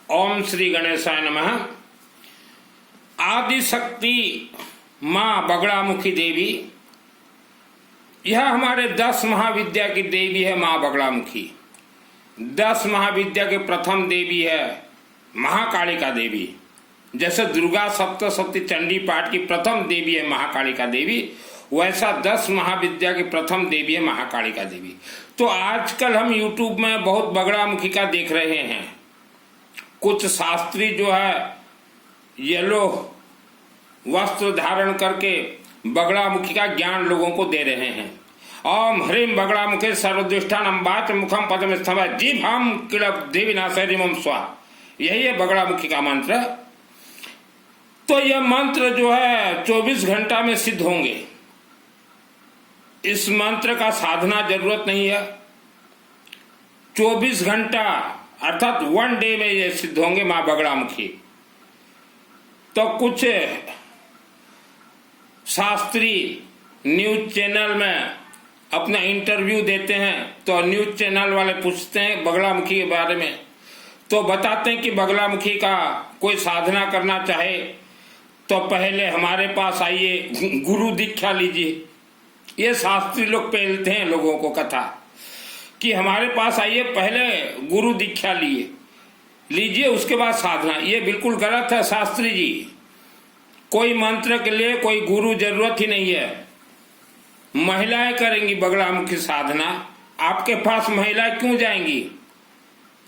ओम श्री गणेशाय नमः। आदिशक्ति माँ बगड़ामुखी देवी, यह हमारे 10 महाविद्या की देवी है। माँ बगड़ामुखी 10 महाविद्या के प्रथम देवी है महाकालिका देवी। जैसे दुर्गा सप्तशती चंडी पाठ की प्रथम देवी है महाकालिका देवी, वैसा 10 महाविद्या की प्रथम देवी है महाकालिका देवी। तो आजकल हम YouTube में बहुत बगड़ामुखी का देख रहे हैं। कुछ शास्त्री जो है येलो वस्त्र धारण करके बगड़ामुखी का ज्ञान लोगों को दे रहे हैं। ओम ह्रीम बगड़ामुखे सर्वदुष्टानम वाच मुखम पदम स्तंभ जीभाम किड़प देविनाश रिमम स्वाहा, यही है बगड़ामुखी का मंत्र। तो यह मंत्र जो है 24 घंटा में सिद्ध होंगे। इस मंत्र का साधना जरूरत नहीं है। 24 घंटा अर्थात 1 डे में ये सिद्ध होंगे माँ बगड़ामुखी। तो कुछ शास्त्री न्यूज चैनल में अपना इंटरव्यू देते हैं, तो न्यूज चैनल वाले पूछते हैं बगड़ामुखी के बारे में, तो बताते हैं कि बगड़ामुखी का कोई साधना करना चाहे तो पहले हमारे पास आइए, गुरु दीक्षा लीजिए। ये शास्त्री लोग पहलते हैं लोगों को कथा कि हमारे पास आइए, पहले गुरु दीक्षा लीजिए उसके बाद साधना। ये बिल्कुल गलत है शास्त्री जी। कोई मंत्र के लिए कोई गुरु जरूरत ही नहीं है। महिलाएं करेंगी बगड़ामुखी साधना। आपके पास महिलाएं क्यों जाएंगी?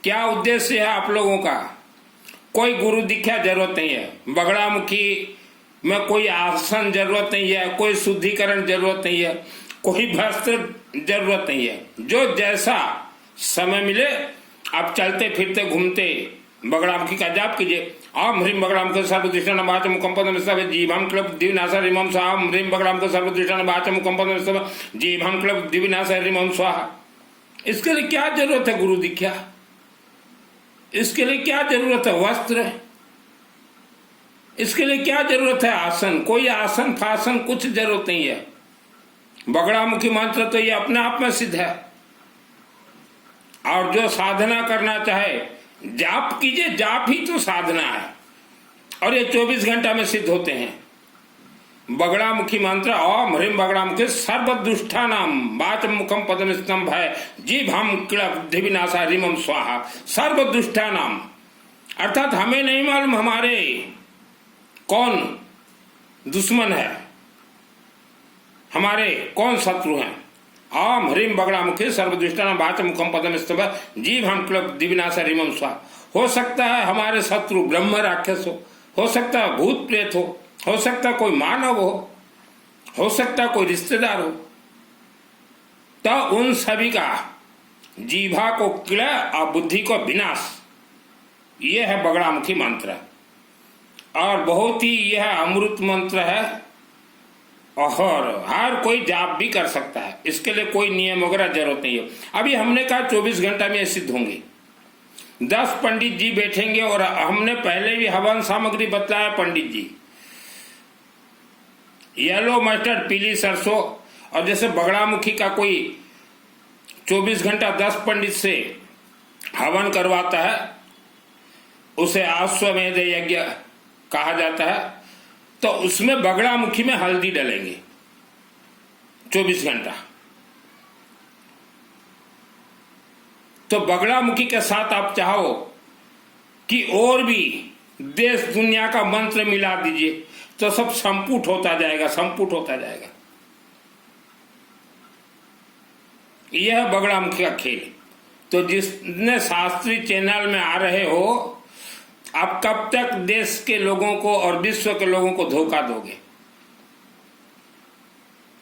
क्या उद्देश्य है आप लोगों का? कोई गुरु दीक्षा जरूरत नहीं है। बगड़ामुखी में कोई आसन जरूरत नहीं है, कोई शुद्धिकरण जरूरत नहीं है, कोई वस्त्र जरूरत नहीं है। जो जैसा समय मिले आप चलते फिरते घूमते बगड़ामुखी का जाप कीजिए। ओम ह्रीम बगड़ामुखे सर्वदुष्टानां वाच मुखम पदम स्तंभ जीभाम क्लब दिविनाश रिमम स्वाहा। ओम ह्रीम बगड़ामुखे सर्वदुष्टानां वाच मुखम पदम स्तंभ जीभाम क्लब दिविनाश रिमम स्वाहा। इसके लिए क्या जरूरत है गुरु दीक्षा? इसके लिए क्या जरूरत है वस्त्र? इसके लिए क्या जरूरत है आसन? कोई आसन फासन कुछ जरूरत नहीं है। बगड़ामुखी मंत्र तो ये अपने आप में सिद्ध है। और जो साधना करना चाहे जाप कीजिए, जाप ही तो साधना है। और ये 24 घंटा में सिद्ध होते हैं। बगड़ामुखी मंत्र ओम ह्रीम बगड़ामुखे सर्वदुष्टानां वाच मुखम पदम स्तंभ है जीभाम क्लब दिविनाशा रिमम स्वाहा। सर्वदुष्टानां अर्थात हमें नहीं मालूम हमारे कौन दुश्मन है, हमारे कौन शत्रु हैं। ओम ह्रीम बगड़ामुखे सर्वदुष्टानां वाच मुखम पदम स्तंभ जीभाम क्लब दिविनाशा रिमम स्वाहा। हो सकता है हमारे शत्रु ब्रह्म राक्षस हो सकता है भूत प्रेत हो सकता है कोई मानव हो सकता है कोई रिश्तेदार हो। तो उन सभी का जीभा को किला और बुद्धि को विनाश, यह है बगड़ामुखी मंत्र। और बहुत ही यह अमृत मंत्र है और हर कोई जाप भी कर सकता है। इसके लिए कोई नियम वगैरह जरूरत नहीं है। अभी हमने कहा 24 घंटा में सिद्ध होंगे। 10 पंडित जी बैठेंगे और हमने पहले भी हवन सामग्री बताया। पंडित जी येलो मस्टर्ड, पीली सरसों, और जैसे बगड़ामुखी का कोई 24 घंटा 10 पंडित से हवन करवाता है, उसे अश्वमेध यज्ञ कहा जाता है। तो उसमें बगड़ामुखी में हल्दी डालेंगे 24 घंटा। तो बगड़ामुखी के साथ आप चाहो कि और भी देश दुनिया का मंत्र मिला दीजिए तो सब संपुट होता जाएगा, संपुट होता जाएगा। यह है बगड़ामुखी का खेल। तो जिसने शास्त्री चैनल में आ रहे हो, आप कब तक देश के लोगों को और विश्व के लोगों को धोखा दोगे?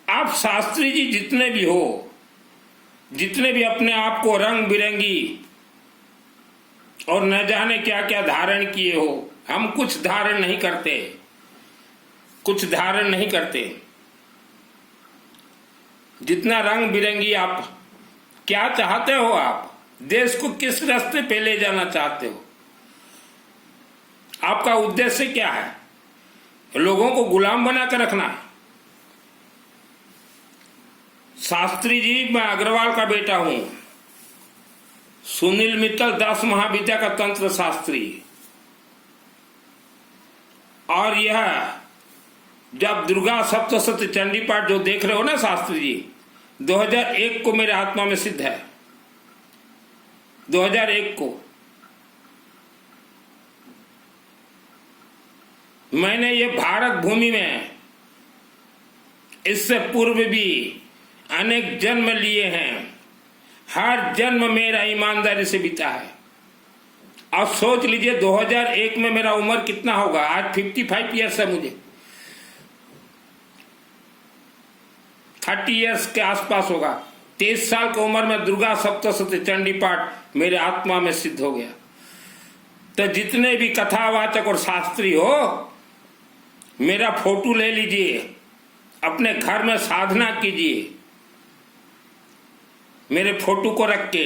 आप शास्त्री जी जितने भी हो, जितने भी अपने आप को रंग बिरंगी और न जाने क्या क्या धारण किए हो, हम कुछ धारण नहीं करते, कुछ धारण नहीं करते। जितना रंग बिरंगी आप क्या चाहते हो? आप देश को किस रास्ते पे ले जाना चाहते हो? आपका उद्देश्य क्या है? लोगों को गुलाम बना कर रखना? शास्त्री जी, मैं अग्रवाल का बेटा हूं। सुनील मित्तल 10 महाविद्या का तंत्र शास्त्री। और यह जब दुर्गा सप्तशती चंडी पाठ जो देख रहे हो ना शास्त्री जी, 2001 को मेरे आत्मा में सिद्ध है। 2001 को मैंने ये भारत भूमि में इससे पूर्व भी अनेक जन्म लिए हैं। हर जन्म मेरा ईमानदारी से बीता है। अब सोच लीजिए 2001 में मेरा उम्र कितना होगा। आज 55 ईयर्स है मुझे, 30 ईयर्स के आसपास होगा। 23 साल की उम्र में दुर्गा सप्तशती चंडी पाठ मेरे आत्मा में सिद्ध हो गया। तो जितने भी कथावाचक और शास्त्री हो, मेरा फोटो ले लीजिए, अपने घर में साधना कीजिए। मेरे फोटो को रख के,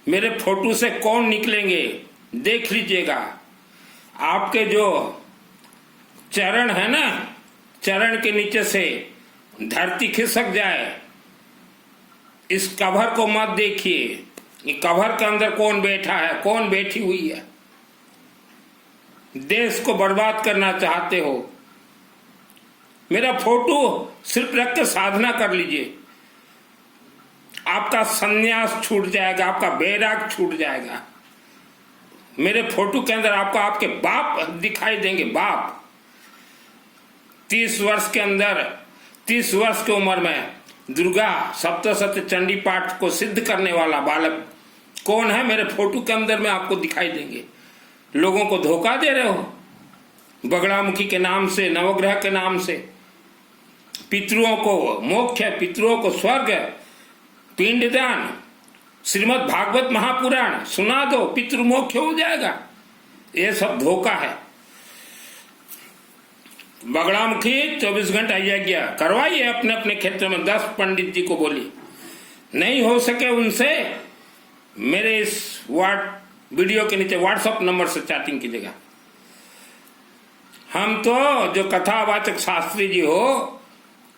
मेरे फोटो से कौन निकलेंगे देख लीजिएगा। आपके जो चरण है ना, चरण के नीचे से धरती खिसक जाए। इस कवर को मत देखिए, ये कवर के अंदर कौन बैठा है, कौन बैठी हुई है। देश को बर्बाद करना चाहते हो, मेरा फोटो सिर्फ रख के साधना कर लीजिए। आपका संन्यास छूट जाएगा, आपका बैराग छूट जाएगा। मेरे फोटो के अंदर आपको आपके बाप दिखाई देंगे, बाप। 30 वर्ष के अंदर, 30 वर्ष की उम्र में दुर्गा सप्तशती चंडी पाठ को सिद्ध करने वाला बालक कौन है, मेरे फोटो के अंदर में आपको दिखाई देंगे। लोगों को धोखा दे रहे हो बगड़ामुखी के नाम से, नवग्रह के नाम से। पितरों को मोक्ष, पितरों को स्वर्ग, पिंडदान, श्रीमद् भागवत महापुराण सुना दो, पितृमोक्ष हो जाएगा। ये सब धोखा है। बगड़ामुखी 24 घंटा यज्ञ करवाइए अपने अपने क्षेत्र में। 10 पंडित जी को बोलिए, नहीं हो सके उनसे मेरे इस वीडियो के नीचे व्हाट्सएप नंबर से चैटिंग कीजिएगा। हम तो जो कथावाचक शास्त्री जी हो,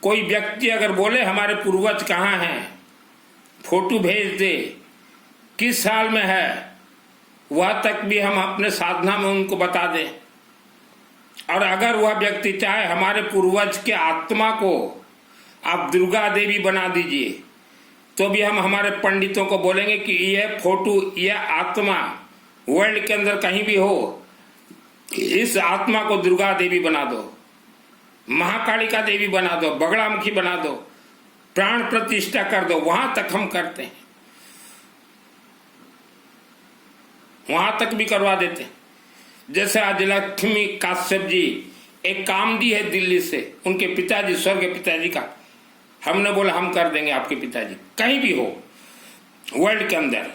कोई व्यक्ति अगर बोले हमारे पूर्वज कहाँ हैं, फोटो भेज दे, किस साल में है, वह तक भी हम अपने साधना में उनको बता दें। और अगर वह व्यक्ति चाहे हमारे पूर्वज के आत्मा को आप दुर्गा देवी बना दीजिए, तो भी हम हमारे पंडितों को बोलेंगे कि यह फोटो, यह आत्मा वर्ल्ड के अंदर कहीं भी हो, इस आत्मा को दुर्गा देवी बना दो, महाकालिका देवी बना दो, बगड़ामुखी बना दो, प्राण प्रतिष्ठा कर दो। वहां तक हम करते हैं, वहां तक भी करवा देते हैं। जैसे आज लक्ष्मी काश्यप जी एक काम दी है दिल्ली से, उनके पिताजी, स्वर्गीय पिताजी का। हमने बोला हम कर देंगे आपके पिताजी, कहीं भी हो वर्ल्ड के अंदर।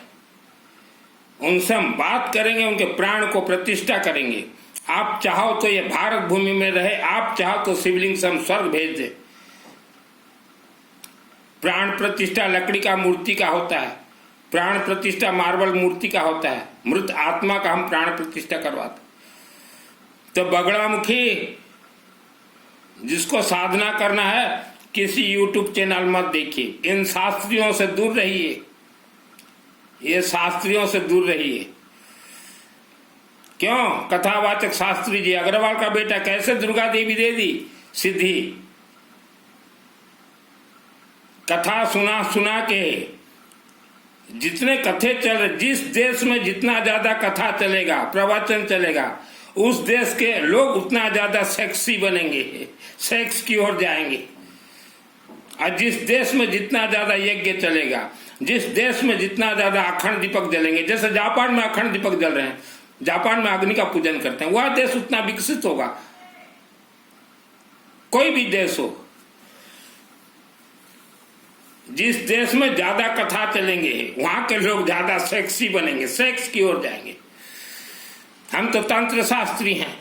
उनसे हम बात करेंगे, उनके प्राण को प्रतिष्ठा करेंगे। आप चाहो तो ये भारत भूमि में रहे, आप चाहो तो शिवलिंग से हम स्वर्ग भेज दे। प्राण प्रतिष्ठा लकड़ी का मूर्ति का होता है, प्राण प्रतिष्ठा मार्बल मूर्ति का होता है। मृत आत्मा का हम प्राण प्रतिष्ठा करवाते। तो बगड़ामुखी जिसको साधना करना है, किसी यूट्यूब चैनल मत देखिए, इन शास्त्रियों से दूर रहिए, ये शास्त्रियों से दूर रहिए। क्यों? कथावाचक शास्त्री जी, अग्रवाल का बेटा कैसे दुर्गा देवी दे दी सिद्धि। कथा सुना सुना के जितने कथे चल रहे, जिस देश में जितना ज्यादा कथा चलेगा, प्रवचन चलेगा, उस देश के लोग उतना ज्यादा सेक्सी बनेंगे, सेक्स की ओर जाएंगे। और जिस देश में जितना ज्यादा यज्ञ चलेगा, जिस देश में जितना ज्यादा अखंड दीपक जलेंगे, जैसे जापान में अखंड दीपक जल रहे हैं, जापान में अग्नि का पूजन करते हैं, वह देश उतना विकसित होगा। कोई भी देश हो, जिस देश में ज्यादा कथा चलेंगे, वहां के लोग ज्यादा सेक्सी बनेंगे, सेक्स की ओर जाएंगे। हम तो तंत्र शास्त्री हैं,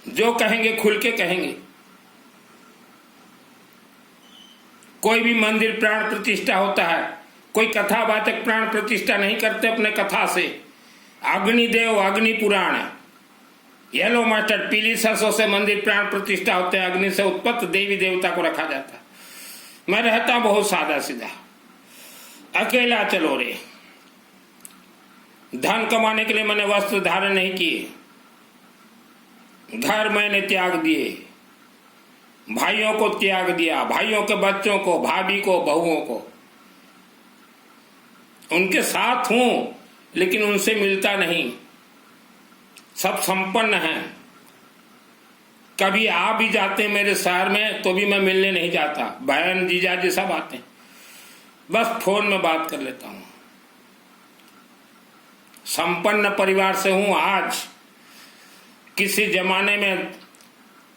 जो कहेंगे खुल के कहेंगे। कोई भी मंदिर प्राण प्रतिष्ठा होता है, कोई कथावाचक प्राण प्रतिष्ठा नहीं करते अपने कथा से। अग्निदेव, अग्नि पुराण, येलो मस्टर्ड, पीली सरसों से मंदिर प्राण प्रतिष्ठा होते हैं। अग्नि से उत्पत्त देवी देवता को रखा जाता है। मैं रहता बहुत सादा सीधा, अकेला चलो रे। धन कमाने के लिए मैंने वस्त्र धारण नहीं किए, घर मैंने त्याग दिए, भाइयों को त्याग दिया, भाइयों के बच्चों को, भाभी को, बहुओं को। उनके साथ हूं लेकिन उनसे मिलता नहीं। सब संपन्न हैं, कभी आ भी जाते हैं मेरे शहर में तो भी मैं मिलने नहीं जाता। बहन जीजाजी सब आते हैं, बस फोन में बात कर लेता हूं। संपन्न परिवार से हूं आज। किसी जमाने में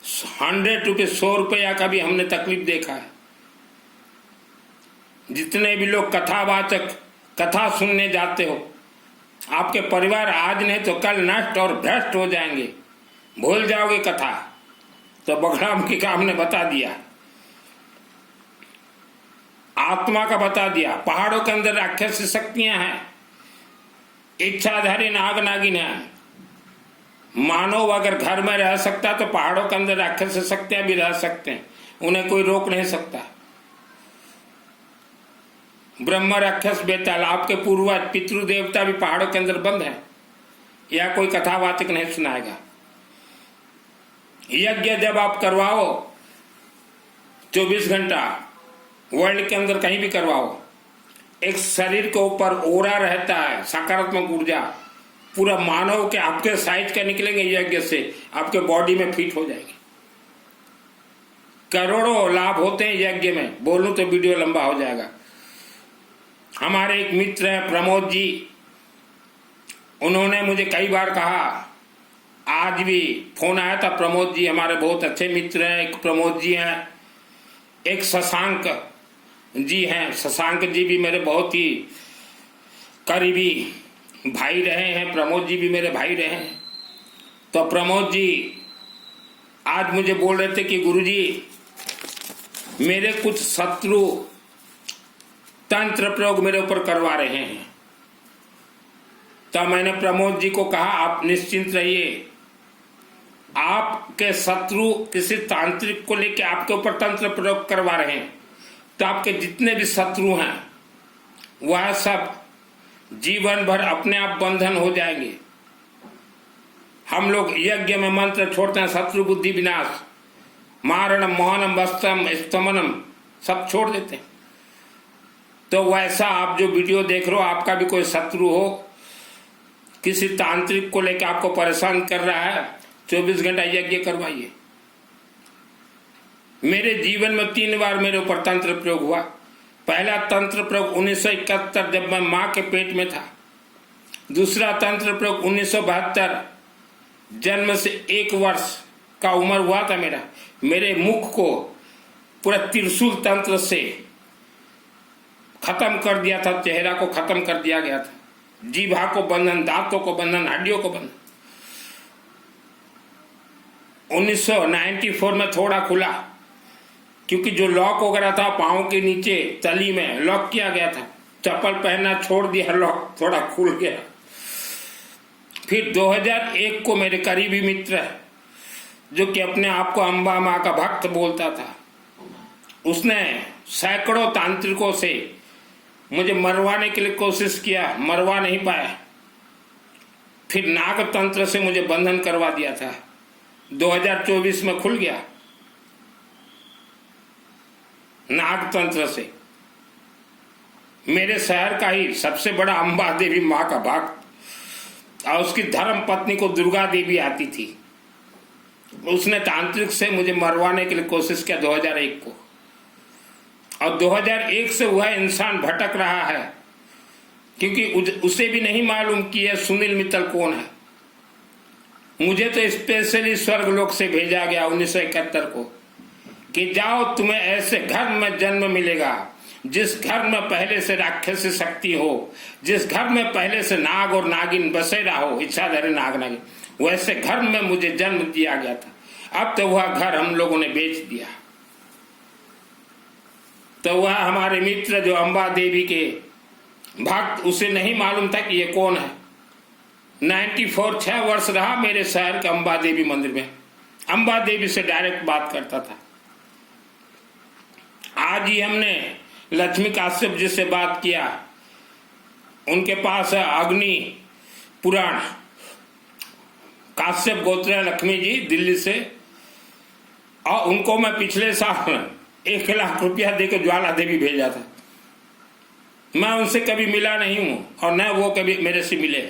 100 रुपये, 100 रुपया का भी हमने तकलीफ देखा है। जितने भी लोग कथावाचक कथा सुनने जाते हो, आपके परिवार आज नहीं तो कल नष्ट और भ्रष्ट हो जाएंगे, भूल जाओगे कथा। तो बगलामुखी का हमने बता दिया, आत्मा का बता दिया। पहाड़ों के अंदर राक्षसी शक्तियां हैं, इच्छाधारी नाग नागिन है। मानव अगर घर में रह सकता तो पहाड़ों के अंदर राक्षसी शक्तियां भी रह सकते हैं, उन्हें कोई रोक नहीं सकता। ब्रह्म राक्षस बेताल, आपके पूर्वज पितृ देवता भी पहाड़ों के अंदर बंद है, या कोई कथावाचक नहीं सुनाएगा। यज्ञ जब आप करवाओ 24 घंटा वर्ल्ड के अंदर कहीं भी करवाओ, एक शरीर के ऊपर ओरा रहता है, सकारात्मक ऊर्जा पूरा मानव के आपके साइज का निकलेंगे यज्ञ से, आपके बॉडी में फिट हो जाएगी। करोड़ों लाभ होते हैं यज्ञ में, बोलूं तो वीडियो लंबा हो जाएगा। हमारे एक मित्र हैं प्रमोद जी, उन्होंने मुझे कई बार कहा, आज भी फोन आया था। प्रमोद जी हमारे बहुत अच्छे मित्र हैं। एक प्रमोद जी हैं, एक शशांक जी हैं। शशांक जी भी मेरे बहुत ही करीबी भाई रहे हैं, प्रमोद जी भी मेरे भाई रहे हैं। तो प्रमोद जी आज मुझे बोल रहे थे कि गुरुजी मेरे कुछ शत्रु तंत्र प्रयोग मेरे ऊपर करवा रहे हैं। तब मैंने प्रमोद जी को कहा, आप निश्चिंत रहिए, आपके शत्रु किसी तांत्रिक को लेकर आपके ऊपर तंत्र प्रयोग करवा रहे हैं तो आपके जितने भी शत्रु हैं वह सब जीवन भर अपने आप बंधन हो जाएंगे। हम लोग यज्ञ में मंत्र छोड़ते हैं, शत्रु बुद्धि विनाश, मारणम मोहनम वस्तम स्तमनम, सब छोड़ देते हैं। तो वैसा आप जो वीडियो देख रहे हो, आपका भी कोई शत्रु हो, किसी तांत्रिक को लेकर आपको परेशान कर रहा है, 24 घंटा यज्ञ करवाइए। मेरे जीवन में 3 बार मेरे ऊपर तंत्र प्रयोग हुआ। पहला तंत्र प्रयोग 1971 जब मैं मां के पेट में था। दूसरा तंत्र प्रयोग 1972 जन्म से 1 वर्ष का उम्र हुआ था मेरा। मेरे मुख को पूरा त्रिशूल तंत्र से खत्म कर दिया था, चेहरा को खत्म कर दिया गया था, जीभा को बंधन, दांतों को बंधन, हड्डियों को बंधन। 1994 में थोड़ा खुला, क्योंकि जो लॉक वगैरह था पाँव के नीचे तली में लॉक किया गया था, चप्पल पहनना छोड़ दिया, लॉक थोड़ा खुल गया। फिर 2001 को मेरे करीबी मित्र है जो कि अपने आप को अम्बा माँ का भक्त बोलता था, उसने सैकड़ों तांत्रिकों से मुझे मरवाने के लिए कोशिश किया, मरवा नहीं पाया। फिर नाग तंत्र से मुझे बंधन करवा दिया था। 2024 में खुल गया नाग तंत्र से। मेरे शहर का ही सबसे बड़ा अम्बा देवी माँ का भक्त और उसकी धर्म पत्नी को दुर्गा देवी आती थी, उसने तांत्रिक से मुझे मरवाने के लिए कोशिश किया 2001 को। और 2001 से वह इंसान भटक रहा है, क्योंकि उसे भी नहीं मालूम कि यह सुनील मित्तल कौन है। मुझे तो स्पेशली स्वर्गलोक से भेजा गया 1971 को कि जाओ, तुम्हें ऐसे घर में जन्म मिलेगा जिस घर में पहले से राक्षसी शक्ति हो, जिस घर में पहले से नाग और नागिन बसेरा हो, इच्छाधारी नाग नागिन, वैसे घर में मुझे जन्म दिया गया था। अब तो वह घर हम लोगों ने बेच दिया। तो वह हमारे मित्र जो अम्बा देवी के भक्त, उसे नहीं मालूम था कि ये कौन है। 94 6 वर्ष रहा मेरे शहर के अम्बा देवी मंदिर में, अम्बा देवी से डायरेक्ट बात करता था। आज ही हमने लक्ष्मी काश्यप जी से बात किया, उनके पास है अग्नि पुराण। काश्यप गोत्र है लक्ष्मी जी दिल्ली से, और उनको मैं पिछले साल 1 लाख रुपया देकर ज्वाला देवी भेजा था। मैं उनसे कभी मिला नहीं हूं और न वो कभी मेरे से मिले।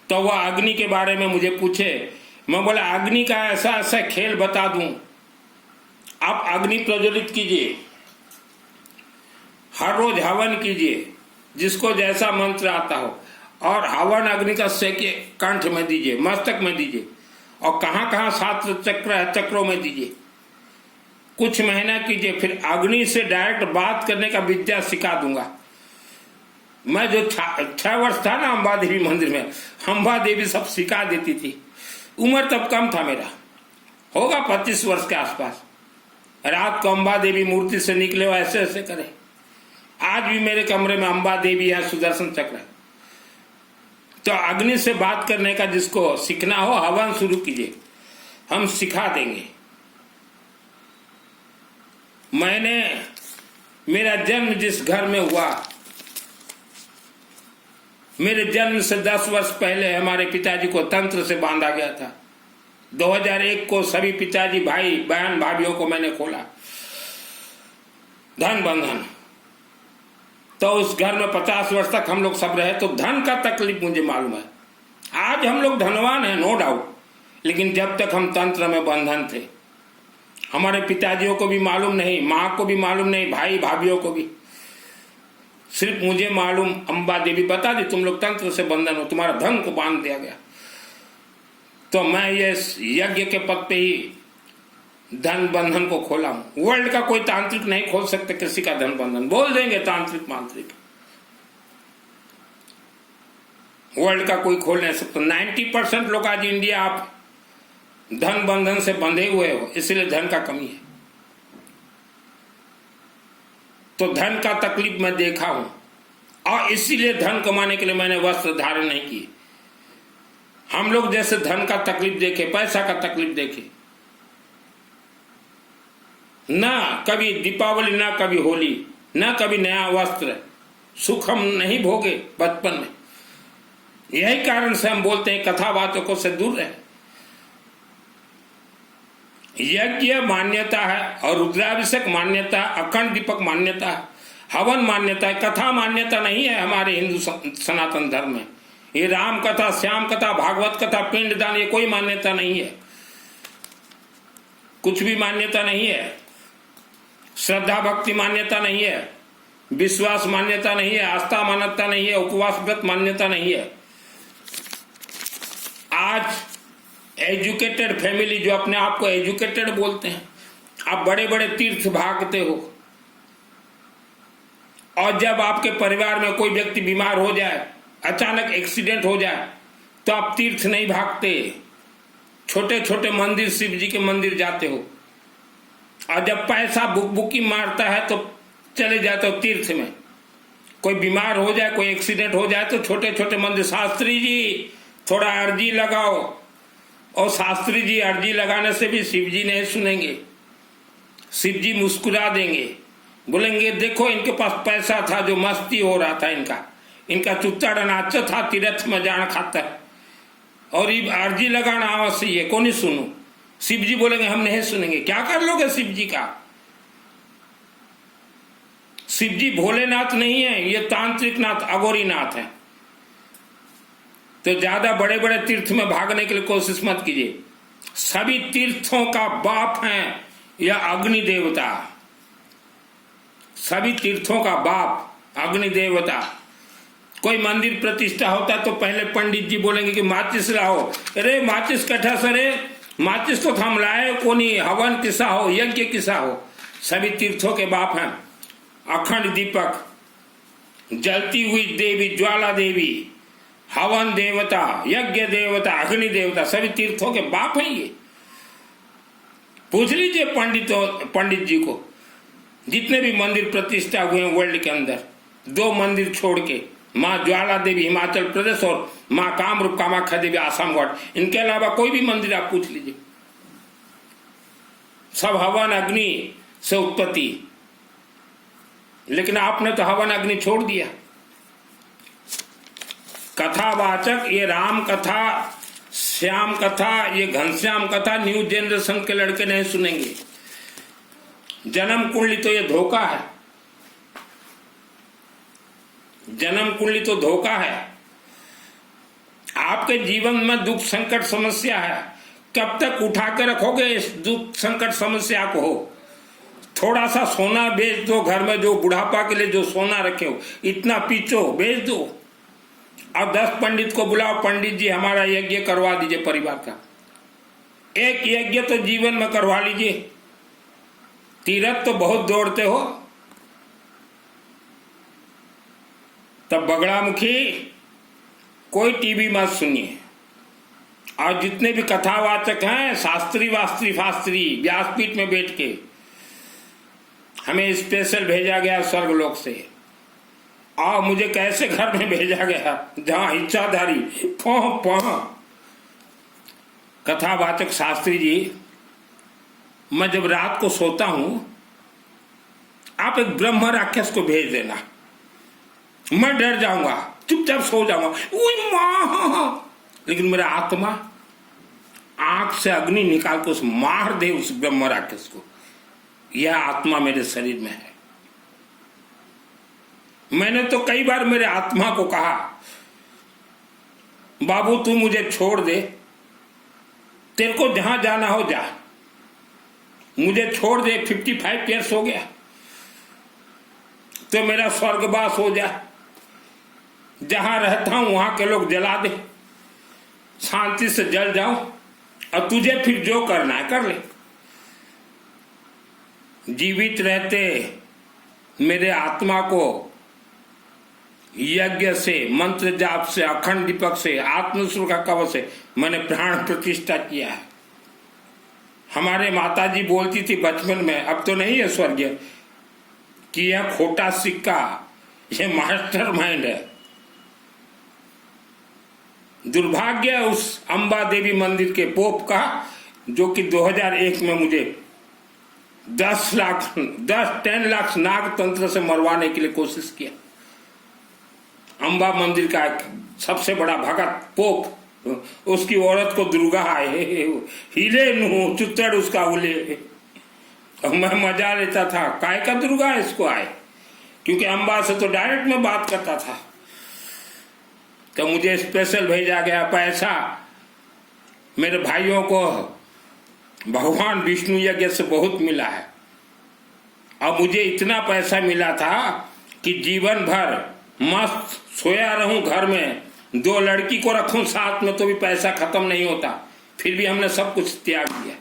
तो वह अग्नि के बारे में मुझे पूछे। मैं बोला अग्नि का ऐसा ऐसा खेल बता दूं, आप अग्नि प्रज्वलित कीजिए, हर रोज हवन कीजिए, जिसको जैसा मंत्र आता हो, और हवन अग्नि का सेके कंठ में दीजिए, मस्तक में दीजिए, और कहां कहां 7 चक्र है चक्रों में दीजिए। कुछ महीना कीजिए, फिर अग्नि से डायरेक्ट बात करने का विद्या सिखा दूंगा। मैं जो 6 वर्ष था ना अंबा देवी मंदिर में, अंबा देवी सब सिखा देती थी। उम्र तब कम था मेरा, होगा 25 वर्ष के आसपास। रात को अंबा देवी मूर्ति से निकले हो ऐसे ऐसे करे। आज भी मेरे कमरे में अंबा देवी है, सुदर्शन चक्र है। तो अग्नि से बात करने का जिसको सीखना हो हवन शुरू कीजिए, हम सिखा देंगे। मैंने मेरा जन्म जिस घर में हुआ, मेरे जन्म से 10 वर्ष पहले हमारे पिताजी को तंत्र से बांधा गया था। 2001 को सभी पिताजी भाई बहन भाभीियों को मैंने खोला, धन बंधन। तो उस घर में 50 वर्ष तक हम लोग सब रहे, तो धन का तकलीफ मुझे मालूम है। आज हम लोग धनवान हैं नो डाउट, लेकिन जब तक हम तंत्र में बंधन थे, हमारे पिताजियों को भी मालूम नहीं, माँ को भी मालूम नहीं, भाई भाभीियों को भी। सिर्फ मुझे मालूम, अंबा देवी बता दी तुम लोग तंत्र से बंधन हो, तुम्हारा धन को बांध दिया गया। तो मैं ये यज्ञ के पद पे ही धन बंधन को खोला हूं। वर्ल्ड का कोई तांत्रिक नहीं खोल सकते किसी का धन बंधन, बोल देंगे तांत्रिक मांत्रिक, वर्ल्ड का कोई खोल नहीं सकता। 90% लोग आज इंडिया आप धन बंधन से बंधे हुए हो, इसलिए धन का कमी है। तो धन का तकलीफ मैं देखा हूं, और इसीलिए धन कमाने के लिए मैंने वस्त्र धारण नहीं किए। हम लोग जैसे धन का तकलीफ देखे, पैसा का तकलीफ देखे, ना कभी दीपावली, ना कभी होली, ना कभी नया वस्त्र, सुख हम नहीं भोगे बचपन में। यही कारण से हम बोलते हैं कथा बातों से दूर रहे। यज्ञ मान्यता है और रुद्राभिषेक मान्यता, अखंड दीपक मान्यता है, हवन मान्यता है, कथा मान्यता नहीं है हमारे हिंदू सनातन धर्म में। ये राम कथा, श्याम कथा, भागवत कथा, पिंडदान, ये कोई मान्यता नहीं है, कुछ भी मान्यता नहीं है। श्रद्धा भक्ति मान्यता नहीं है, विश्वास मान्यता नहीं है, आस्था मान्यता नहीं है, उपवास व्रत मान्यता नहीं है। आज एजुकेटेड फैमिली जो अपने आप को एजुकेटेड बोलते हैं, आप बड़े बड़े तीर्थ भागते हो, और जब आपके परिवार में कोई व्यक्ति बीमार हो जाए, अचानक एक्सीडेंट हो जाए, तो आप तीर्थ नहीं भागते, छोटे छोटे मंदिर, शिव जी के मंदिर जाते हो। और जब पैसा बुकी मारता है तो चले जाते हो तीर्थ में। कोई बीमार हो जाए, कोई एक्सीडेंट हो जाए, तो छोटे छोटे मंदिर, शास्त्री जी थोड़ा अर्जी लगाओ, और शास्त्री जी अर्जी लगाने से भी शिव जी नहीं सुनेंगे। शिव जी मुस्कुरा देंगे, बोलेंगे देखो इनके पास पैसा था जो मस्ती हो रहा था, इनका चुत्ता नाच था, तीर्थ में जाना खाता है, और ये अर्जी लगाना आवश्यक है, कौन ही सुनू। शिव जी बोलेंगे हम नहीं सुनेंगे। क्या कर लोगे शिव जी का? शिव जी भोलेनाथ नहीं है, ये तांत्रिक नाथ, अगोरी नाथ है। तो ज्यादा बड़े बड़े तीर्थ में भागने के लिए कोशिश मत कीजिए। सभी तीर्थों का बाप है यह अग्नि देवता, सभी तीर्थों का बाप अग्नि देवता। कोई मंदिर प्रतिष्ठा होता है तो पहले पंडित जी बोलेंगे कि माचिस लाओ, अरे माचिस कट्ठा सरे, माचिस तो हम लाए कोनी, हवन किसा हो, यज्ञ किसा हो। सभी तीर्थों के बाप हैं। अखंड दीपक, जलती हुई देवी ज्वाला देवी, हवन देवता, यज्ञ देवता, अग्नि देवता, सभी तीर्थों के बाप हैं ये। पूछ लीजिए पंडित जी को, जितने भी मंदिर प्रतिष्ठा हुए हैं वर्ल्ड के अंदर, 2 मंदिर छोड़ के, माँ ज्वाला देवी हिमाचल प्रदेश और माँ कामरूप कामाख्या देवी आसाम गॉड, इनके अलावा कोई भी मंदिर आप पूछ लीजिए, सब हवन अग्नि से उत्पत्ति, लेकिन आपने तो हवन अग्नि छोड़ दिया। कथावाचक ये राम कथा, श्याम कथा, ये घनश्याम कथा न्यू जनरेशन के लड़के नहीं सुनेंगे। जन्म कुंडली तो ये धोखा है, जन्म कुंडली तो धोखा है। आपके जीवन में दुख संकट समस्या है, कब तक उठा के रखोगे इस दुख संकट समस्या को? थोड़ा सा सोना बेच दो, घर में जो बुढ़ापा के लिए जो सोना रखे हो इतना पीछो बेच दो। अब 10 पंडित को बुलाओ, पंडित जी हमारा यज्ञ करवा दीजिए परिवार का। एक यज्ञ तो जीवन में करवा लीजिए। तीरथ तो बहुत दौड़ते हो। तब बगड़ामुखी कोई टीवी मत सुनिए। और जितने भी कथावाचक हैं, शास्त्री वास्त्री फास्त्री, व्यासपीठ में बैठ के हमें स्पेशल भेजा गया स्वर्गलोक से, और मुझे कैसे घर में भेजा गया जहां इच्छाधारी पह कथावाचक शास्त्री जी, मैं जब रात को सोता हूं आप एक ब्रह्म राक्षस को भेज देना, मैं डर जाऊंगा, चुपचाप सो जाऊंगा, लेकिन मेरा आत्मा आंख से अग्नि निकाल के उस मार दे उस ब्रह्म राक्षस को। यह आत्मा मेरे शरीर में है। मैंने तो कई बार मेरे आत्मा को कहा, बाबू तू मुझे छोड़ दे, तेरे को जहां जाना हो जा, मुझे छोड़ दे, 55 ईयर्स हो गया, तो मेरा स्वर्गवास हो जा, जहां रहता हूं वहां के लोग जला दे, शांति से जल जाऊं, और तुझे फिर जो करना है कर ले। जीवित रहते मेरे आत्मा को यज्ञ से, मंत्र जाप से, अखंड दीपक से, आत्मस्वर का कवच से मैंने प्राण प्रतिष्ठा किया है। हमारे माताजी बोलती थी बचपन में, अब तो नहीं है स्वर्गीय, कि यह खोटा सिक्का, यह मास्टर माइंड है। दुर्भाग्य उस अंबा देवी मंदिर के पोप का, जो कि 2001 में मुझे 10 लाख नाग तंत्र से मरवाने के लिए कोशिश किया। अंबा मंदिर का एक सबसे बड़ा भगत पोप, उसकी औरत को दुर्गा आए, हिले नु चुत्तड़ उसका उले, मैं मजा लेता था, काय का दुर्गा इसको आए, क्योंकि अंबा से तो डायरेक्ट में बात करता था। तो मुझे स्पेशल भेजा गया पैसा, मेरे भाइयों को भगवान विष्णु यज्ञ से बहुत मिला है, और मुझे इतना पैसा मिला था कि जीवन भर मस्त सोया रहूं घर में, 2 लड़की को रखूं साथ में तो भी पैसा खत्म नहीं होता, फिर भी हमने सब कुछ त्याग दिया।